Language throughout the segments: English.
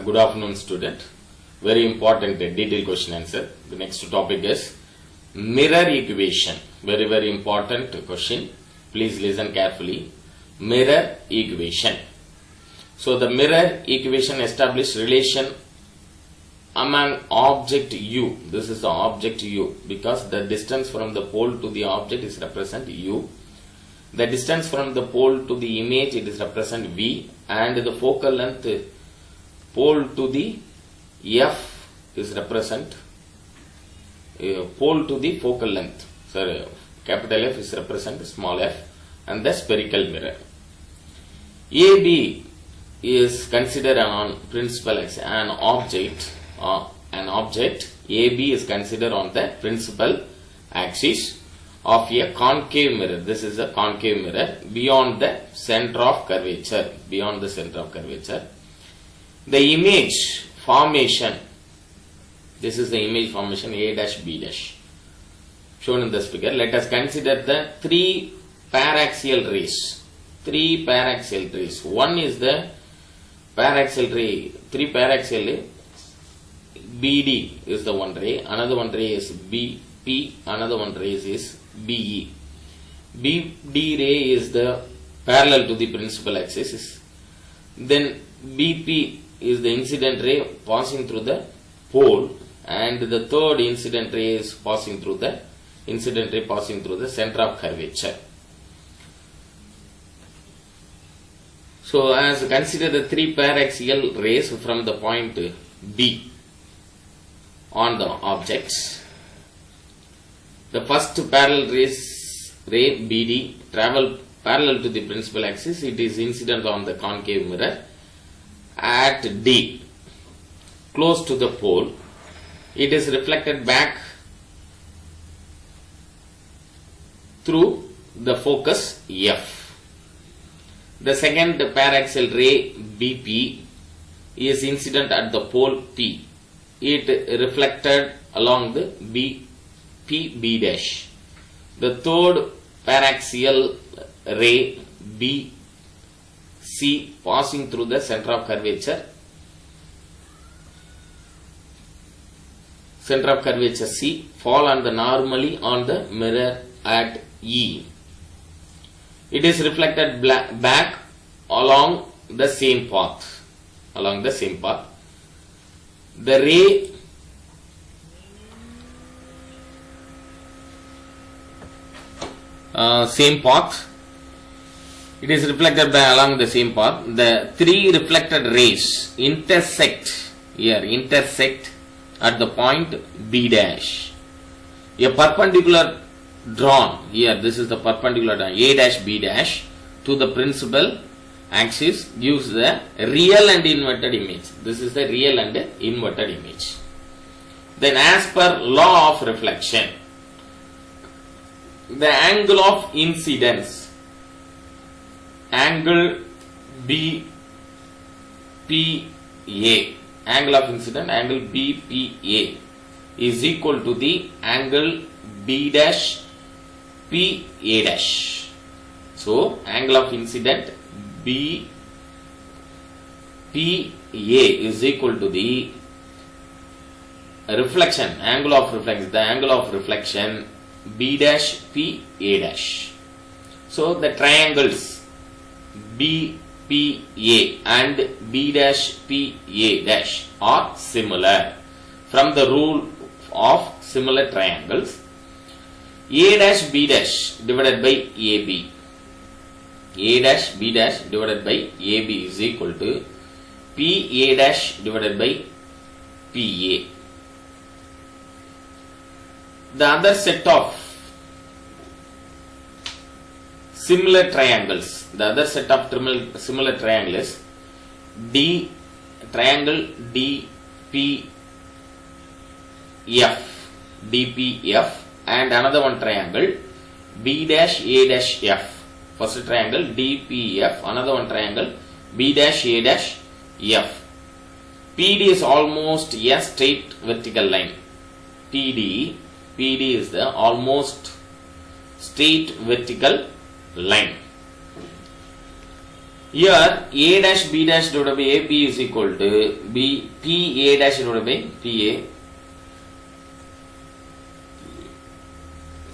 Good afternoon, student. Very important detailed question answer. The next topic is mirror equation. Very important question. Please listen carefully. Mirror equation. So the mirror equation establishes relation among object U. This is the object U because the distance from the pole to the object is represent U. The distance from the pole to the image it is represent V, and the focal length pole to the F is represent pole to the focal length. Sorry, capital F is represent small f, and the spherical mirror. AB is considered an principal axis, an object. AB is considered on the principal axis of a concave mirror. This is a concave mirror beyond the center of curvature. Beyond the center of curvature. The image formation. This is the image formation A dash B dash shown in this figure. Let us consider the three paraxial rays. Three paraxial rays. One is the paraxial ray. Three paraxial ray. BD is the one ray. Another one ray is BP. Another one ray is BE. BD ray is the parallel to the principal axis. Then BP is the incident ray passing through the pole, and the third incident ray is passing through the center of curvature. So as consider the three paraxial rays from the point B on the objects. The first parallel ray BD travel parallel to the principal axis. It is incident on the concave mirror at D, close to the pole. It is reflected back through the focus F. The second paraxial ray BP is incident at the pole P. It reflected along the B dash. The third paraxial ray BC passing through the center of curvature. Center of curvature C fall on the normally on the mirror at E. It is reflected back along the same path. The ray same path. It is reflected along the same path. The three reflected rays intersect at the point B dash. A perpendicular drawn here. This is the perpendicular drawn A dash B dash to the principal axis gives the real and inverted image. This is the real and inverted image. Then as per law of reflection, the angle of incidence, angle BPA, angle of incidence, angle BPA is equal to the angle B dash PA dash. So angle of incident BPA is equal to the reflection, angle of reflection, the angle of reflection B dash PA dash. So the triangles BPA and B dash PA dash are similar. From the rule of similar triangles, A dash B dash divided by AB. A dash B dash divided by AB is equal to PA dash divided by PA. The other set of similar triangles, similar triangles, triangle DPF, and another one triangle B dash A dash F. First triangle DPF, another one triangle B dash A dash F. PD is almost a straight vertical line. PD is the almost straight vertical line. Here A dash B dash divided by AB is equal to B P A dash divided by PA.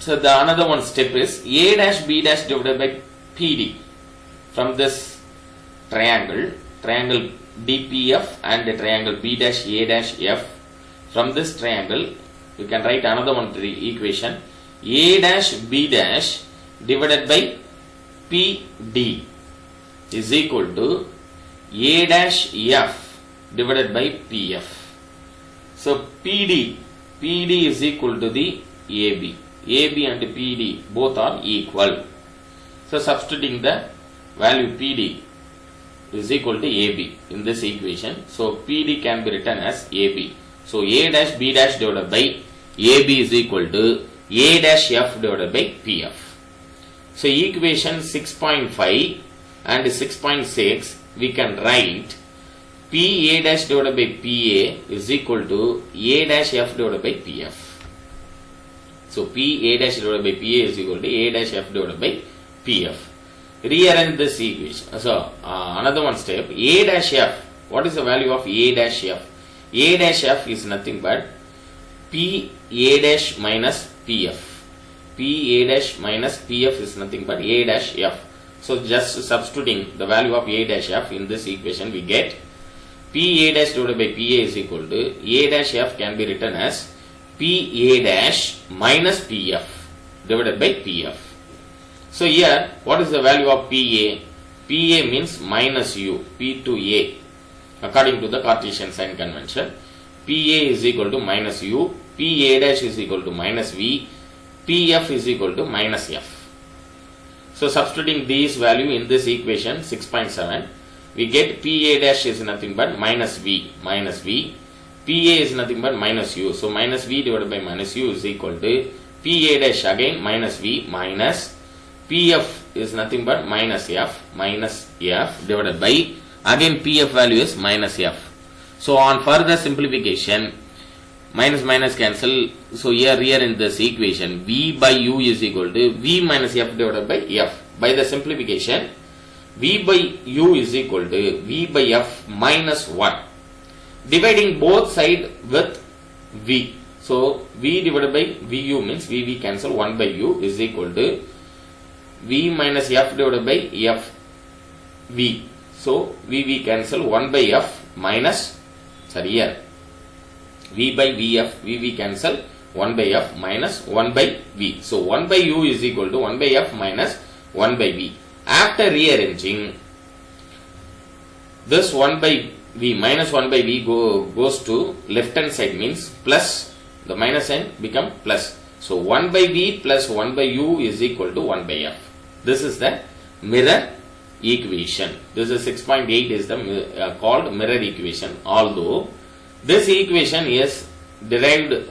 So the another one step is A dash B dash divided by PD. From this triangle DPF and the triangle B dash A dash F. From this triangle you can write another one equation. A dash B dash divided by PD is equal to A dash F divided by PF. So PD is equal to the AB. AB and PD both are equal. So substituting the value PD is equal to AB in this equation. So PD can be written as AB. So A dash B dash divided by AB is equal to A dash F divided by PF. So equation 6.5 and 6.6 we can write P A dash divided by PA is equal to A dash F divided by PF. So P A dash divided by PA is equal to A dash F divided by PF. Rearrange this equation. So another one step, A dash F. What is the value of A dash F? A dash F is nothing but P A dash minus PF. P A dash minus PF is nothing but A dash F. So just substituting the value of A dash F in this equation, we get P A dash divided by PA is equal to A dash F can be written as P A dash minus PF divided by PF. So here, what is the value of PA? PA means minus U, P to A. According to the Cartesian sign convention, PA is equal to minus U, PA dash is equal to minus V, PF is equal to minus F. So substituting these value in this equation 6.7, we get PA dash is nothing but minus V, PA is nothing but minus U. So minus V divided by minus U is equal to PA dash again minus V minus PF is nothing but minus F divided by again PF value is minus F. So on further simplification, minus cancel. So here in this equation V by U is equal to V minus F divided by F. By the simplification, V by U is equal to V by F minus 1. Dividing both sides with V. So V divided by VU means VV cancel 1 by U is equal to V minus F divided by F V. So VV cancel 1 by F minus, here V by VF, VV cancel 1 by F minus 1 by V. So 1 by U is equal to 1 by F minus 1 by V. After rearranging, this 1 by V minus 1 by V goes to left hand side means plus, the minus sign become plus. So 1 by V plus 1 by U is equal to 1 by F. This is the mirror equation. This is 6.8 is the called mirror equation. Although this equation is derived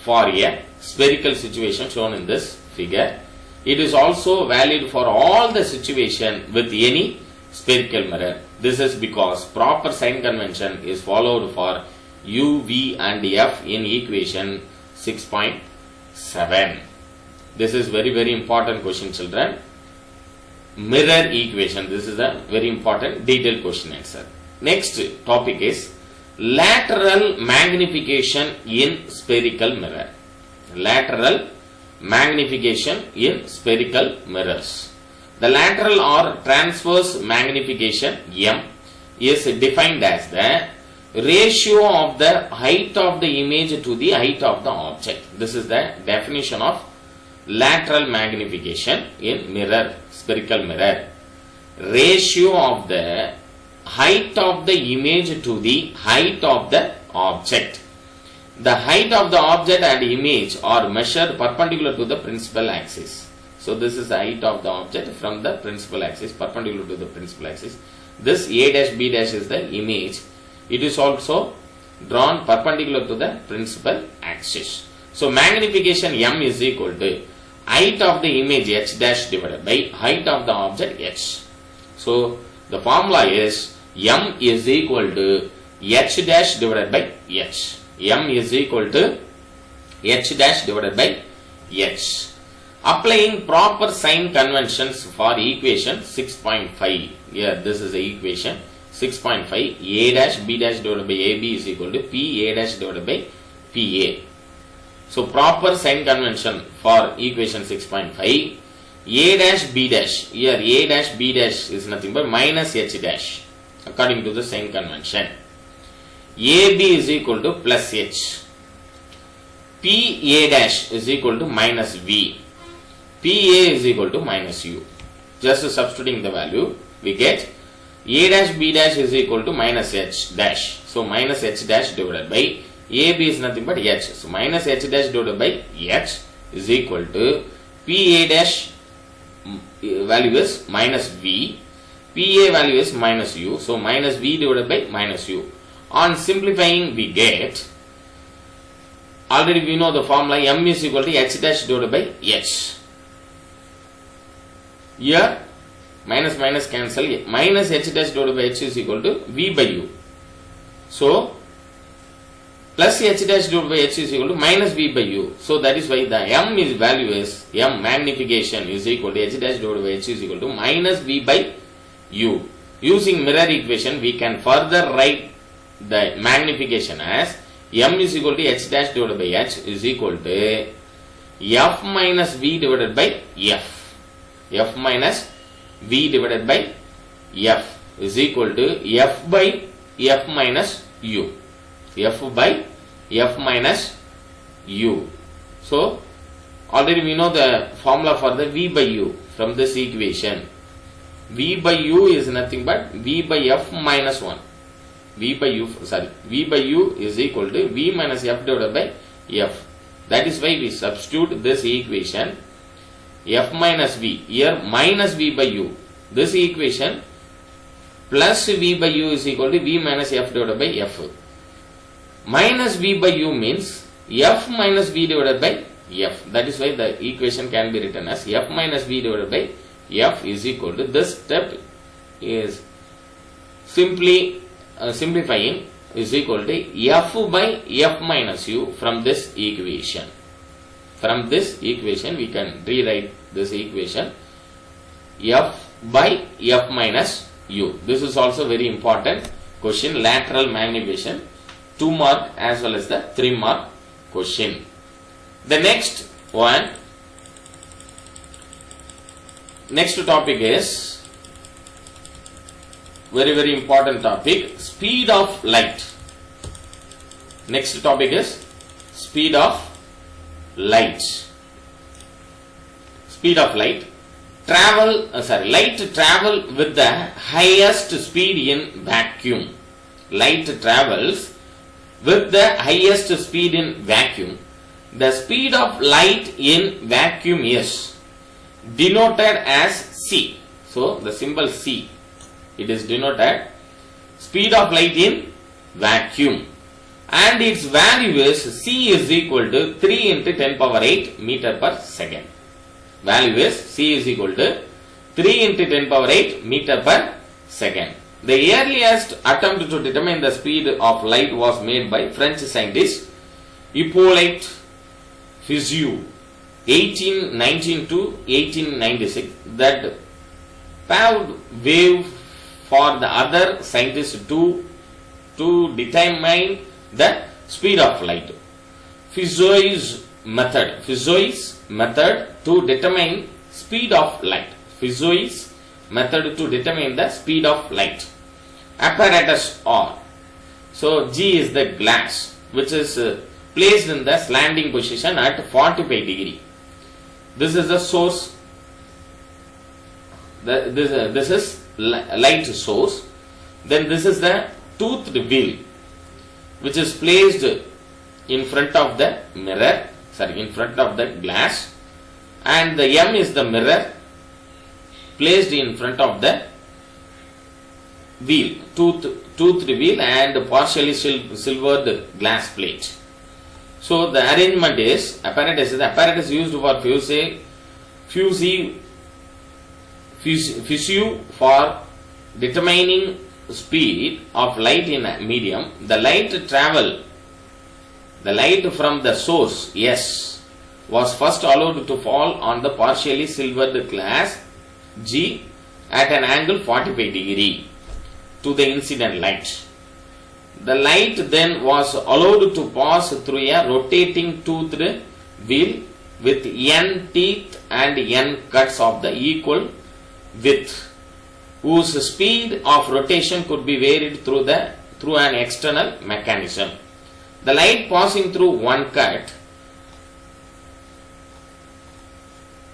for a spherical situation shown in this figure, it is also valid for all the situation with any spherical mirror. This is because proper sign convention is followed for U, V and F in equation 6.7. This is very important question, children. Mirror equation. This is a very important detailed question answer. Next topic is lateral magnification in spherical mirror. Lateral magnification in spherical mirrors. The lateral or transverse magnification M is defined as the ratio of the height of the image to the height of the object. This is the definition of lateral magnification in mirror, spherical mirror. Ratio of the height of the image to the height of the object. The height of the object and image are measured perpendicular to the principal axis. So this is the height of the object from the principal axis, perpendicular to the principal axis. This A dash B dash is the image. It is also drawn perpendicular to the principal axis. So magnification M is equal to height of the image H dash divided by height of the object H. So the formula is M is equal to H dash divided by H. M is equal to H dash divided by H. Applying proper sign conventions for equation 6.5. Here, this is the equation 6.5. A dash B dash divided by AB is equal to P A dash divided by PA. So, proper sign convention for equation 6.5. A dash B dash. Here, A dash B dash is nothing but minus H dash according to the sign convention. AB is equal to plus H. PA dash is equal to minus V. PA is equal to minus U. Just substituting the value, we get A dash B dash is equal to minus H dash. So, minus H dash divided by AB is nothing but H. So, minus H dash divided by H is equal to PA dash value is minus V. PA value is minus U. So, minus V divided by minus U. On simplifying, we get, already we know the formula, M is equal to H dash divided by H. Here, minus minus cancel, minus H dash divided by H is equal to V by U. So, plus H dash divided by H is equal to minus V by U. So, that is why the M is value is, M magnification is equal to H dash divided by H is equal to minus V by U. Using mirror equation, we can further write the magnification as M is equal to H dash divided by H is equal to F minus V divided by F. F minus V divided by F is equal to F by F minus U. F by F minus U. So, already we know the formula for the V by U from this equation. V by U is nothing but V by F minus 1. V by U is equal to V minus F divided by F. That is why we substitute this equation F minus V. Here minus V by U. This equation plus V by U is equal to V minus F divided by F. Minus V by U means F minus V divided by F. That is why the equation can be written as F minus V divided by F is equal to, this step is simply simplifying, is equal to F by F minus U from this equation. From this equation we can rewrite this equation F by F minus U. This is also very important question, lateral magnification, 2 mark as well as the 3 mark question. The next one, next topic is very important topic, speed of light. Next topic is speed of light. Speed of light. Light travel with the highest speed in vacuum. Light travels with the highest speed in vacuum. The speed of light in vacuum is denoted as C. So, the symbol C, it is denoted speed of light in vacuum, and its value is C is equal to 3 into 10 power 8 meter per second. Value is C is equal to 3 into 10 power 8 meter per second. The earliest attempt to determine the speed of light was made by French scientist Hippolyte Fizeau, 1819 to 1896. That paved way for the other scientists to determine the speed of light. Fizeau's method to determine speed of light. Fizeau's method to determine the speed of light. Apparatus R. So, G is the glass which is placed in the slanting position at 45 degree. This is the source. This is light source. Then this is the toothed wheel which is placed in front of the mirror, in front of the glass, and the M is the mirror placed in front of the wheel, toothed wheel and partially silvered glass plate. So the arrangement is, apparatus is the apparatus used for Fizeau for determining speed of light in a medium. The light from the source S was first allowed to fall on the partially silvered glass G at an angle 45 degree to the incident light. The light then was allowed to pass through a rotating toothed wheel with N teeth and N cuts of the equal width, whose speed of rotation could be varied through an external mechanism. The light passing through one cut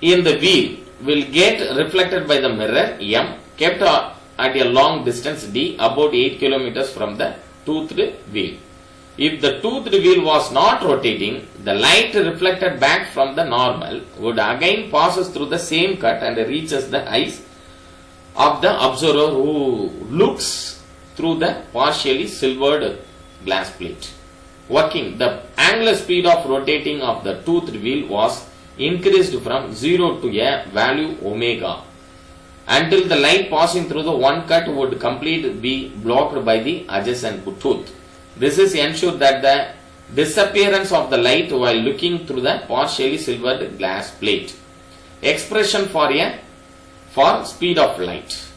in the wheel will get reflected by the mirror M, kept at a long distance D, about 8 km from the toothed wheel. If the toothed wheel was not rotating, the light reflected back from the normal would again passes through the same cut and reaches the eyes of the observer who looks through the partially silvered glass plate. Working, the angular speed of rotating of the toothed wheel was increased from 0 to a value omega until the light passing through the one cut would completely be blocked by the adjacent tooth. This is ensured that the disappearance of the light while looking through the partially silvered glass plate. Expression for speed of light.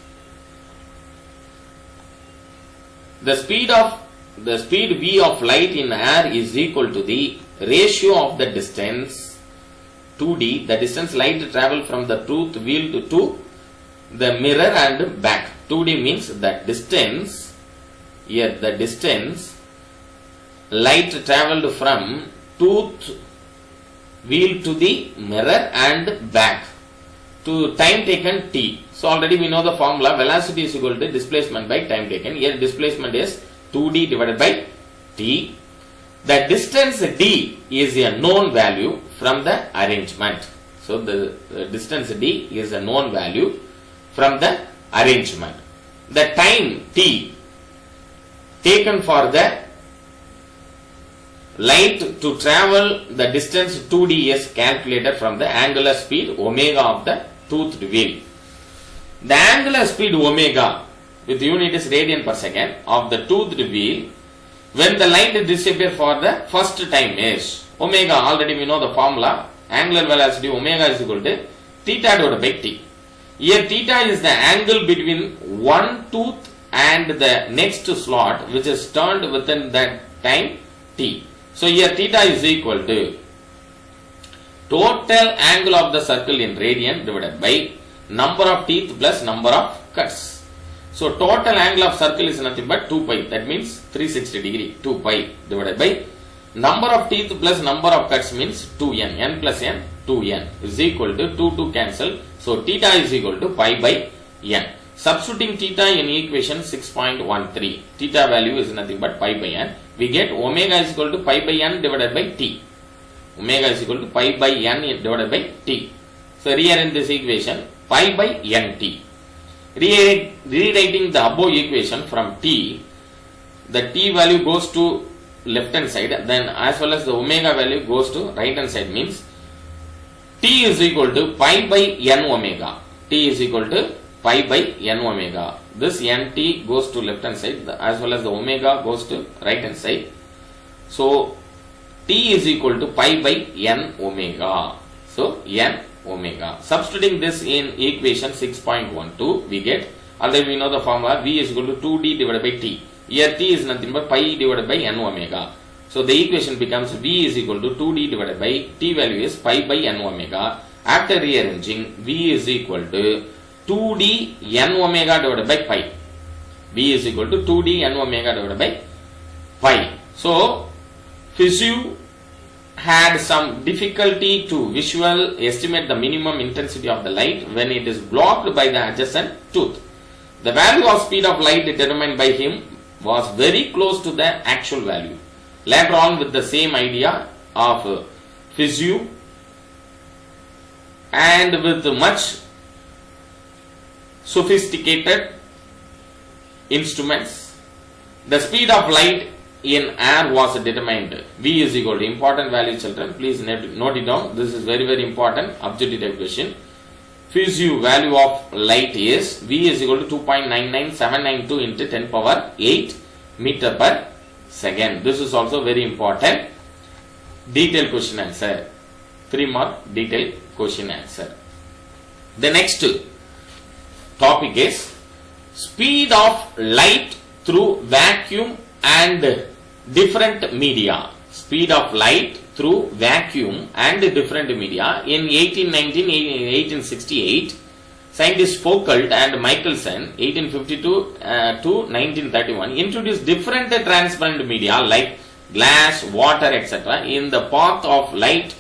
The speed v of light in air is equal to the ratio of the distance 2d, the distance light travel from the tooth wheel to the mirror and back. 2d means the distance, here the distance light travelled from tooth wheel to the mirror and back to time taken t. So already we know the formula, velocity is equal to displacement by time taken. Here displacement is 2d divided by t. The distance d is a known value from the arrangement. So the distance d is a known value from the arrangement. The time t taken for the light to travel the distance 2d is calculated from the angular speed omega of the toothed wheel. The angular speed omega with unit is radian per second of the toothed wheel when the light disappears for the first time is omega. Already we know the formula, angular velocity omega is equal to theta divided by t. Here theta is the angle between one tooth and the next slot which is turned within that time t. So here theta is equal to total angle of the circle in radian divided by number of teeth plus number of cuts. So total angle of circle is nothing but 2 pi, that means 360 degree, 2 pi divided by number of teeth plus number of cuts means 2n, n plus n, 2n is equal to 2 cancel. So theta is equal to pi by n. Substituting theta in equation 6.13, theta value is nothing but pi by n. We get omega is equal to pi by n divided by t. Omega is equal to pi by n divided by t. So rearrange this equation, pi by nt. Rewriting the above equation from t, the t value goes to left hand side, then as well as the omega value goes to right hand side, means t is equal to pi by n omega. T is equal to pi by n omega. This nt goes to left hand side as well as the omega goes to right hand side. So t is equal to pi by n omega. So n omega. Substituting this in equation 6.12, we get, already we know the formula, v is equal to 2d divided by t. Here t is nothing but pi divided by n omega. So the equation becomes v is equal to 2d divided by t value is pi by n omega. After rearranging, v is equal to 2d n omega divided by pi. V is equal to 2d n omega divided by pi. So Fizeau had some difficulty to estimate the minimum intensity of the light when it is blocked by the adjacent tooth. The value of speed of light determined by him was very close to the actual value. Later on, with the same idea of Fizeau and with much sophisticated instruments, the speed of light in air was determined. V is equal to, important value children, please note it down, this is very very important objective type question. Fizeau value of light is V is equal to 2.99792 into 10 power 8 meter per second. This is also very important detailed question answer. 3 mark detailed question answer. The next topic is speed of light through vacuum and different media. Speed of light through vacuum and different media. In 1868, scientists Foucault and Michelson, 1852 to 1931, introduced different transparent media like glass, water, etc. in the path of light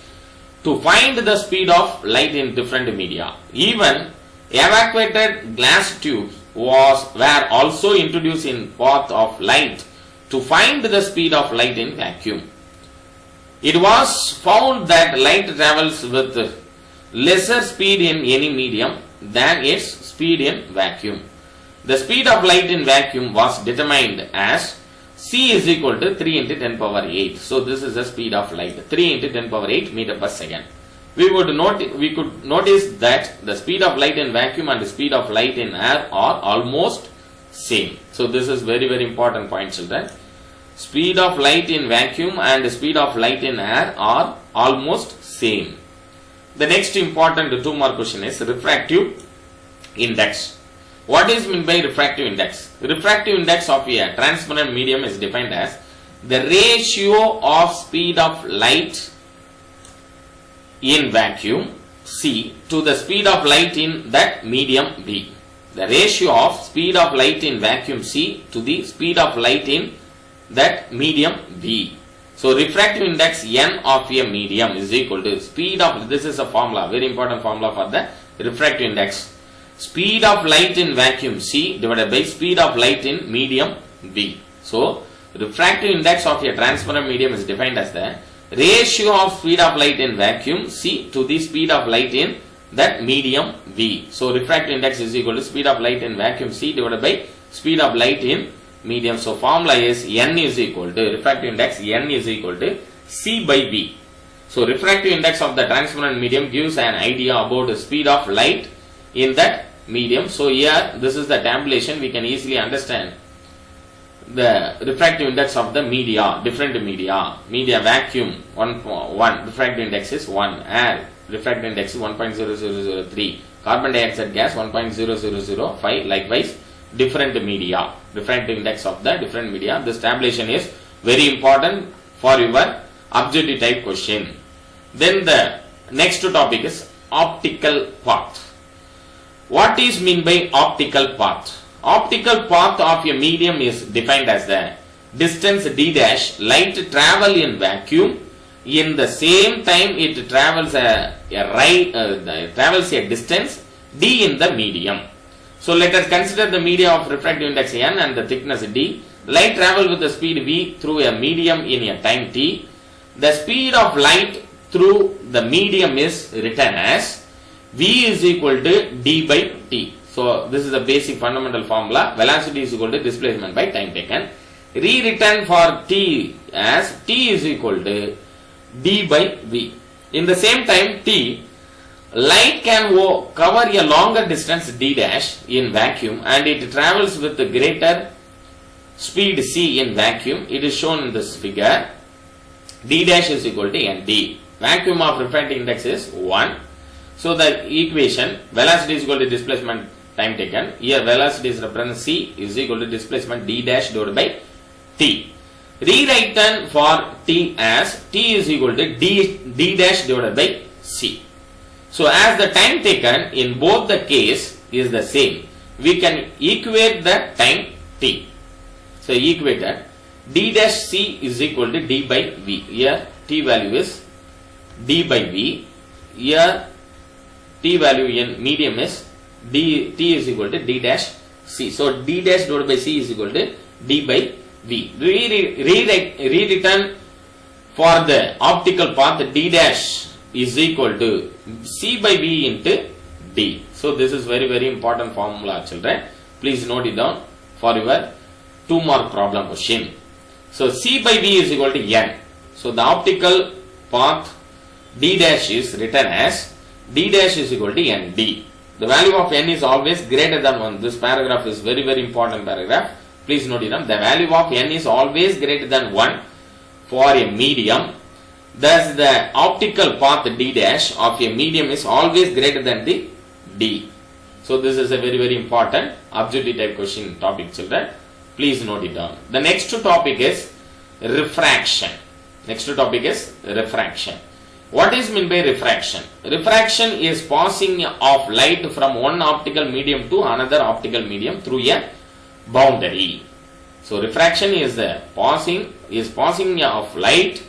to find the speed of light in different media. Even evacuated glass tubes were also introduced in path of light to find the speed of light in vacuum. It was found that light travels with lesser speed in any medium than its speed in vacuum. The speed of light in vacuum was determined as c is equal to 3 into 10 power 8. So this is the speed of light, 3 into 10 power 8 meter per second. We could notice that the speed of light in vacuum and the speed of light in air are almost same. So this is very important point, children. Speed of light in vacuum and the speed of light in air are almost same. The next important 2 mark question is refractive index. What is meant by refractive index? Refractive index of a transparent medium is defined as the ratio of speed of light in vacuum C to the speed of light in that medium B. The ratio of speed of light in vacuum C to the speed of light in that medium B. So refractive index N of a medium is equal to speed of, this is a formula, very important formula for the refractive index. Speed of light in vacuum C divided by speed of light in medium B. So refractive index of a transparent medium is defined as the ratio of speed of light in vacuum C to the speed of light in that medium V. So refractive index is equal to speed of light in vacuum C divided by speed of light in medium. So formula is N is equal to, refractive index N is equal to C by V. So refractive index of the transparent medium gives an idea about the speed of light in that medium. So here this is the tabulation, we can easily understand the refractive index of the media, different media. Media vacuum 1, refractive index is 1, air refractive index is 1.0003, carbon dioxide gas 1.0005, likewise different media, refractive index of the different media. This tabulation is very important for your objective type question. Then the next topic is optical path. What is meant by optical path? Optical path of a medium is defined as the distance d dash light travel in vacuum in the same time it travels travels a distance d in the medium. So let us consider the media of refractive index N and the thickness d. Light travel with the speed v through a medium in a time t. The speed of light through the medium is written as v is equal to d by t. So this is the basic fundamental formula. Velocity is equal to displacement by time taken. Rewritten for t as t is equal to d by v. In the same time t, light can cover a longer distance d dash in vacuum and it travels with the greater speed c in vacuum. It is shown in this figure. D dash is equal to nd. Vacuum of refractive index is 1. So the equation velocity is equal to displacement time taken. Here velocity is represented c is equal to displacement d dash divided by t. Rewritten for t as t is equal to d dash divided by c. So as the time taken in both the case is the same, we can equate the time t. So equate that d dash c is equal to d by v. Here t value is d by v. Here t value in medium is t is equal to d dash c. So d dash divided by c is equal to d by v. Rewritten for the optical path, d dash is equal to c by v into d. So this is very important formula, children. Please note it down for your 2 mark problem question. So c by v is equal to n. So the optical path d dash is written as d dash is equal to nd. The value of n is always greater than 1. This paragraph is very important paragraph. Please note it down. The value of n is always greater than 1 for a medium Thus the optical path d dash of a medium is always greater than the d. So this is a very very important objective type question topic, children. Please note it down. The next topic is refraction. Next topic is refraction. What is meant by refraction? Refraction is passing of light from one optical medium to another optical medium through a boundary. So refraction is the passing of light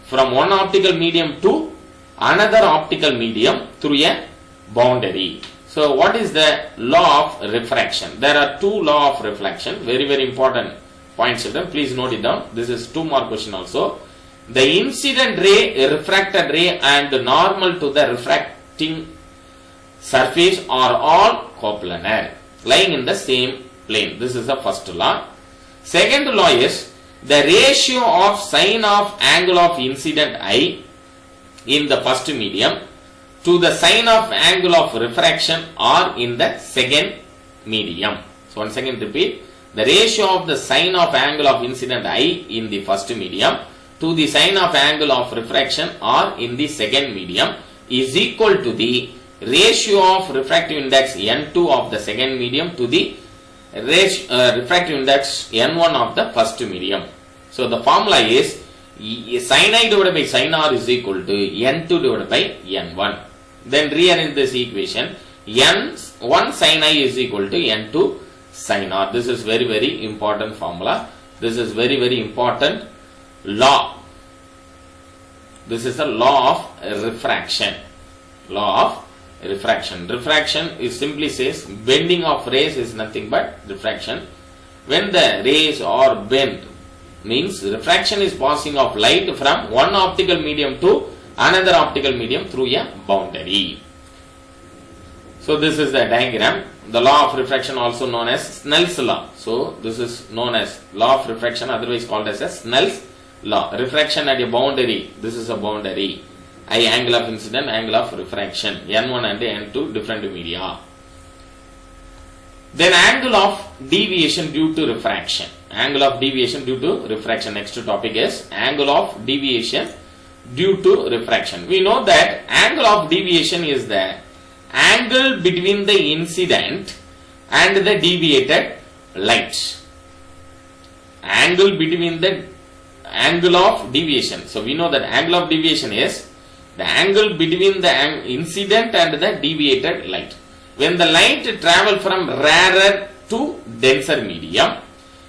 from one optical medium to another optical medium through a boundary. So what is the law of refraction? There are two laws of refraction, very very important points. Please note it down. This is 2 mark question also. The incident ray, refracted ray and normal to the refracting surface are all coplanar, lying in the same plane. This is the first law. Second law is the ratio of sine of angle of incident I in the first medium to the sine of angle of refraction are in the second medium. So once again repeat, the ratio of the sine of angle of incident I in the first medium to the sine of angle of refraction or in the second medium is equal to the ratio of refractive index n2 of the second medium to the refractive index n1 of the first medium. So the formula is sin I divided by sin r is equal to n2 divided by n1. Then rearrange this equation. n1 sin I is equal to n2 sin r. This is very very important formula. This is very very important law. This is the law of refraction. Law of refraction. Refraction is simply says bending of rays is nothing but refraction. When the rays are bent, means refraction is passing of light from one optical medium to another optical medium through a boundary. So this is the diagram. The law of refraction also known as Snell's law. So this is known as law of refraction, otherwise called as a Snell's law. Refraction at a boundary. This is a boundary. I angle of incident, angle of refraction. N1 and N2 different media. Then angle of deviation due to refraction. Angle of deviation due to refraction. Next topic is angle of deviation due to refraction. We know that angle of deviation is the angle between the incident and the deviated light. Angle between the angle of deviation. So we know that angle of deviation is the angle between the incident and the deviated light. When the light travels from rarer to denser medium,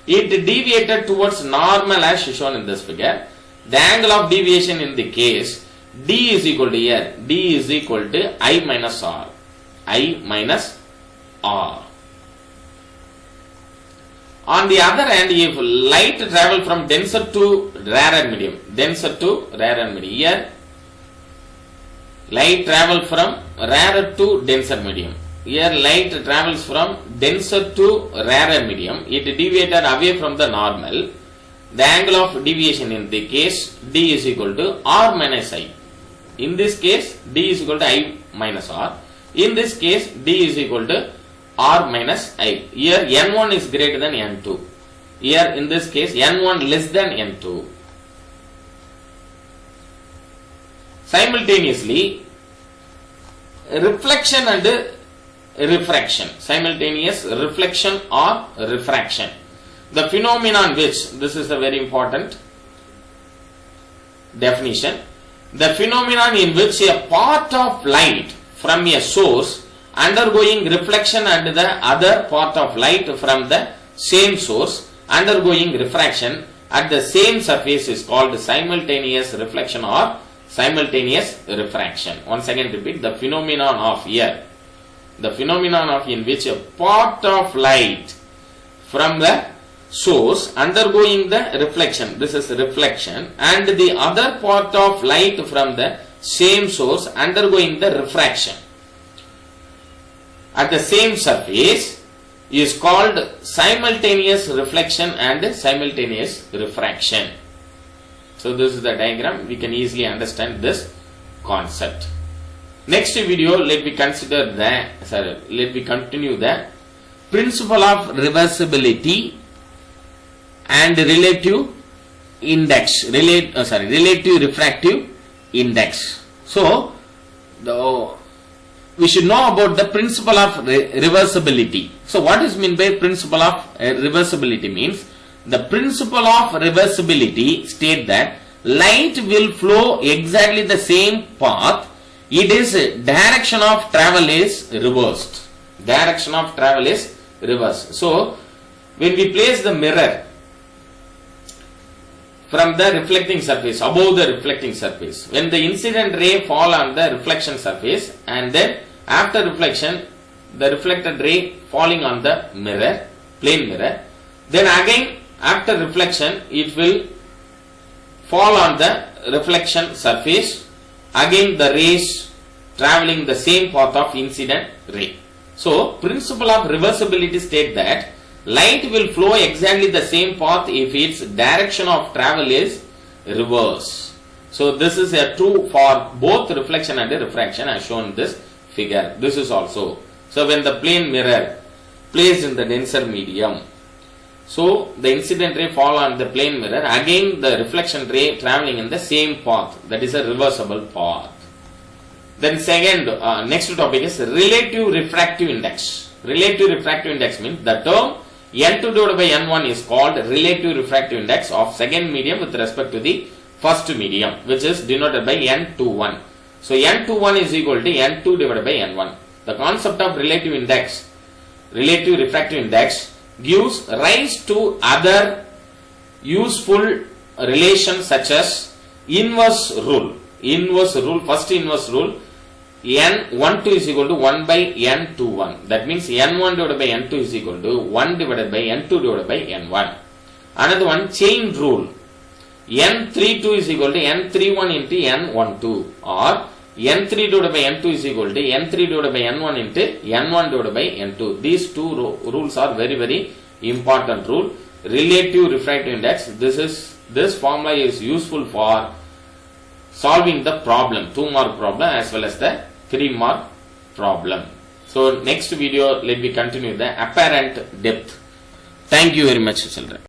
it deviated towards normal as shown in this figure. The angle of deviation in the case D is equal to here. D is equal to I minus R. I minus R. On the other hand, if light travel from denser to rarer medium, here light travel from rarer to denser medium. Here light travels from denser to rarer medium. It deviated away from the normal. The angle of deviation in the case D is equal to R minus I. In this case, D is equal to I minus R. In this case, D is equal to R minus I. Here N1 is greater than N2. Here in this case, N1 less than N2. Simultaneously, reflection and refraction. Simultaneous reflection or refraction. The phenomenon which, this is a very important definition. The phenomenon in which a part of light from a source undergoing reflection and the other part of light from the same source undergoing refraction at the same surface is called simultaneous reflection or simultaneous refraction. Once again repeat, the phenomenon of here. The phenomenon of in which a part of light from the source undergoing the reflection, this is reflection, and the other part of light from the same source undergoing the refraction at the same surface is called simultaneous reflection and simultaneous refraction. So this is the diagram. We can easily understand this concept. Next video, let me continue the principle of reversibility and relative refractive index. So, we should know about the principle of reversibility. So, what is meant by principle of reversibility means? The principle of reversibility state that light will flow exactly the same path. It is direction of travel is reversed. Direction of travel is reversed. So, when we place the mirror from the reflecting surface, above the reflecting surface, when the incident ray fall on the reflection surface, and then after reflection, the reflected ray falling on the mirror, plane mirror, then again after reflection, it will fall on the reflection surface, again the rays traveling the same path of incident ray. So, principle of reversibility state that light will flow exactly the same path if its direction of travel is reverse. So, this is a true for both reflection and refraction as shown in this figure. This is also. So, when the plane mirror placed in the denser medium, so the incident ray fall on the plane mirror, again the reflection ray traveling in the same path, that is a reversible path. Then second, next topic is relative refractive index. Relative refractive index means the term n2 divided by n1 is called relative refractive index of second medium with respect to the first medium, which is denoted by n21. So n21 is equal to n2 divided by n1. The concept of relative index, relative refractive index, gives rise to other useful relations such as inverse rule. Inverse rule, first inverse rule, n12 is equal to 1 by n21. That means n1 divided by n2 is equal to 1 divided by n2 divided by n1. Another one, chain rule. n32 is equal to n31 into n12, or n3 divided by n2 is equal to n3 divided by n1 into n1 divided by n2. These two rules are very, very important rule. Relative refractive index, this formula is useful for solving the problem, 2-mark problem as well as the 3-mark problem. So next video, let me continue the apparent depth. Thank you very much, children.